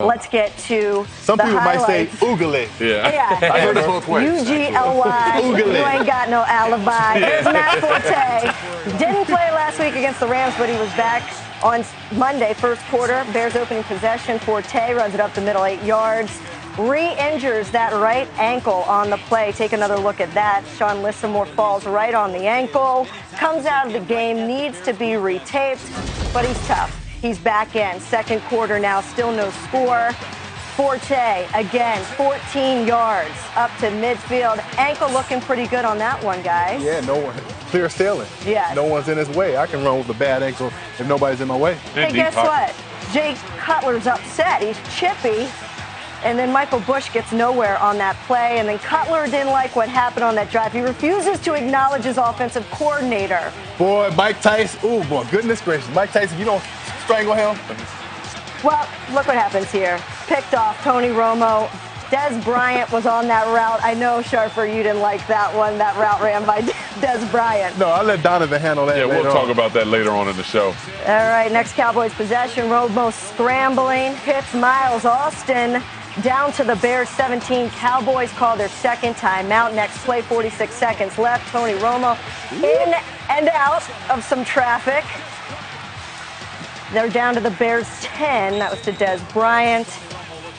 let's get to Some the people highlights. might say oogly. Yeah. I heard it both ways. UGLY. You ain't got no alibi. Here's Matt Forte. Didn't play last week against the Rams, but he was back on Monday, first quarter. Bears opening possession. Forte runs it up the middle 8 yards. Re-injures that right ankle on the play. Take another look at that. Sean Lissamore falls right on the ankle. Comes out of the game. Needs to be retaped, but he's tough. He's back in. Second quarter now, still no score. Forte, again, 14 yards up to midfield. Ankle looking pretty good on that one, guys. Yeah, no one. Clear sailing. Yes. No one's in his way. I can run with a bad ankle if nobody's in my way. Hey, guess what? Jake Cutler's upset. He's chippy. And then Michael Bush gets nowhere on that play. And then Cutler didn't like what happened on that drive. He refuses to acknowledge his offensive coordinator. Boy, Mike Tyson. Ooh, boy, goodness gracious. Mike Tyson, you don't strangle him. Well, look what happens here. Picked off Tony Romo. Des Bryant was on that route. I know, Sharper, you didn't like that one. That route ran by Des Bryant. No, I'll let Donovan handle that. Yeah, we'll talk about that later on in the show. All right, next Cowboys possession. Romo scrambling. Hits Miles Austin. Down to the Bears 17. Cowboys call their second timeout. Next play, 46 seconds left. Tony Romo in and out of some traffic. They're down to the Bears 10. That was to Des Bryant.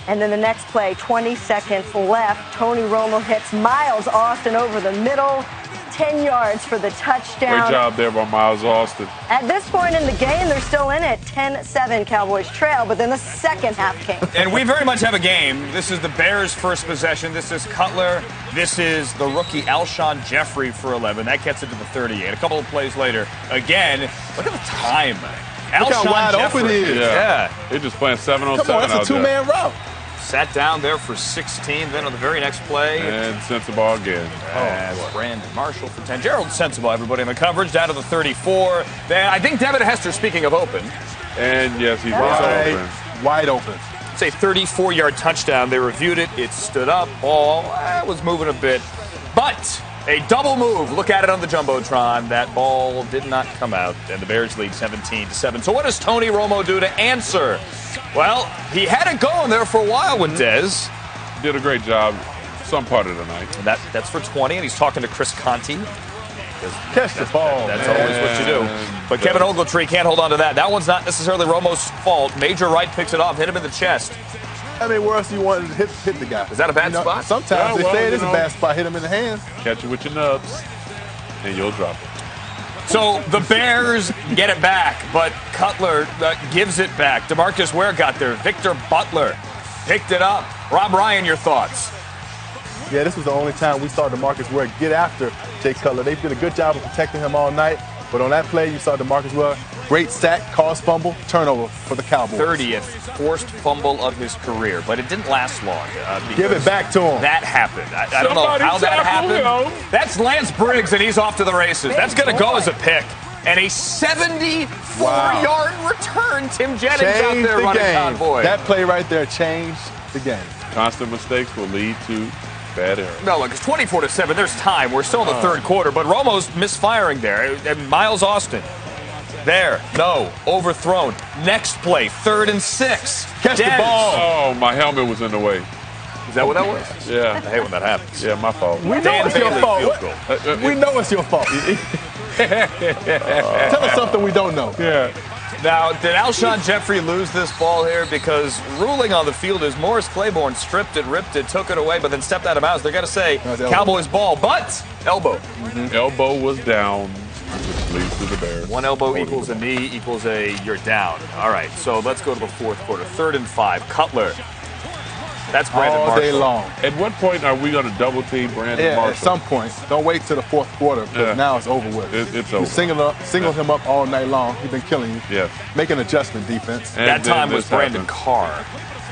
And then the next play, 20 seconds left. Tony Romo hits Miles Austin over the middle. 10 yards for the touchdown. Great job there by Miles Austin. At this point in the game, they're still in it. 10-7 Cowboys trail, but then the second half came. And we very much have a game. This is the Bears' first possession. This is Cutler. This is the rookie Alshon Jeffrey for 11. That gets it to the 38. A couple of plays later, again, look at the time. Look how wide open it is. Yeah. They're just playing 7 on 7 Come on, that's a two-man route. Sat down there for 16. Then on the very next play. And Sensible again. Brandon Marshall for 10. Gerald Sensible, everybody in the coverage, down to the 34. Then I think Devin Hester, speaking of open. And, yes, he's wide open. Wide open. It's a 34-yard touchdown. They reviewed it. It stood up. Ball was moving a bit. But a double move. Look at it on the Jumbotron. That ball did not come out. And the Bears lead 17-7. So what does Tony Romo do to answer? Well, he had it going there for a while with Dez. Did a great job some part of the night. And that's for 20, and he's talking to Chris Conti. Catch the ball. That's always what you do. But Kevin Ogletree can't hold on to that. That one's not necessarily Romo's fault. Major Wright picks it off, hit him in the chest. I mean, where else do you want to hit the guy? Is that a bad spot? Sometimes they say it is a bad spot. Hit him in the hands. Catch it with your nubs, and you'll drop it. So the Bears get it back, but Cutler gives it back. DeMarcus Ware got there. Victor Butler picked it up. Rob Ryan, your thoughts? Yeah, this was the only time we saw DeMarcus Ware get after Jay Cutler. They did a good job of protecting him all night, but on that play, you saw DeMarcus Ware. Great sack, caused fumble, turnover for the Cowboys. 30th forced fumble of his career, but it didn't last long. Give it back to him. That happened. I don't know how that happened. That's Lance Briggs, and he's off to the races. That's going to go as a pick. And a 74-yard return. Tim Jennings out there running convoy. That play right there changed the game. Constant mistakes will lead to bad errors. No, look, it's 24-7. There's time. We're still in the third quarter, but Romo's misfiring there. And Miles Austin. There. No. Overthrown. Next play. 3rd and 6. Catch the ball. Oh, my helmet was in the way. Is that what that was? Yeah. I hate when that happens. Yeah, my fault. We know it's your fault. We know it's your fault. Tell us something we don't know. Yeah. Now, did Alshon Jeffrey lose this ball here? Because ruling on the field is Morris Claiborne stripped it, ripped it, took it away, but then stepped out of bounds. They're going to say Cowboys ball, but elbow. Mm-hmm. Elbow was down, which leads to the Bears. One elbow equals a knee equals a you're down. All right, so let's go to the fourth quarter. 3rd and 5. Cutler. That's Brandon Marshall. All day long. At what point are we going to double team Brandon Marshall? At some point. Don't wait till the fourth quarter, because now it's over with. It's over. You singled him up all night long. He's been killing you. Yes. Make an adjustment defense. And that time was Brandon Carr.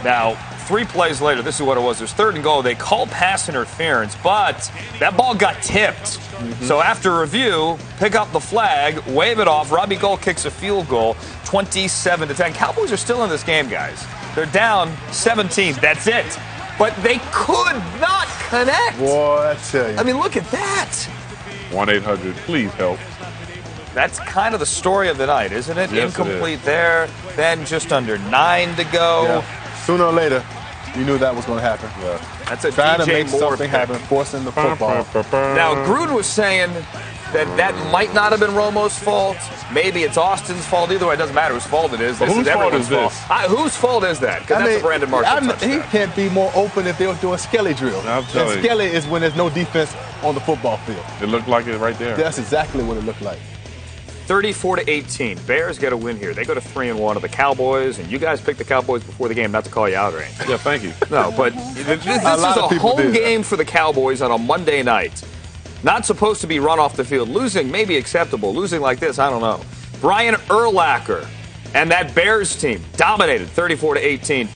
Now, 3 plays later, this is what it was. There's 3rd and goal. They called pass interference, but that ball got tipped. So after review, pick up the flag, wave it off. Robbie Gould kicks a field goal, 27-10. Cowboys are still in this game, guys. They're down 17. That's it. But they could not connect. Boy, I tell you. I mean, look at that. 1-800, please help. That's kind of the story of the night, isn't it? Yes, Incomplete it is. there. Then just under 9 to go. Yeah. Sooner or later, you knew that was going to happen. Yeah. That's a Trying to DJ make Moore something pick. happen, forcing the football. Now, Gruden was saying that might not have been Romo's fault. Maybe it's Austin's fault. Either way, it doesn't matter whose fault it is. But This whose is fault everyone's is this? fault. Whose fault is that? Because that's a Brandon Marshall touchdown. He can't be more open if they were doing Skelly drill. I'm And telling you. Skelly is when there's no defense on the football field. It looked like it right there. That's exactly what it looked like. 34-18. Bears get a win here. They go to 3-1 of the Cowboys, and you guys picked the Cowboys before the game. Not to call you out or anything. Yeah, thank you. No, but this is lot a of people home did. game for the Cowboys on a Monday night. Not supposed to be run off the field. Losing may be acceptable. Losing like this, I don't know. Brian Urlacher and that Bears team dominated 34-18.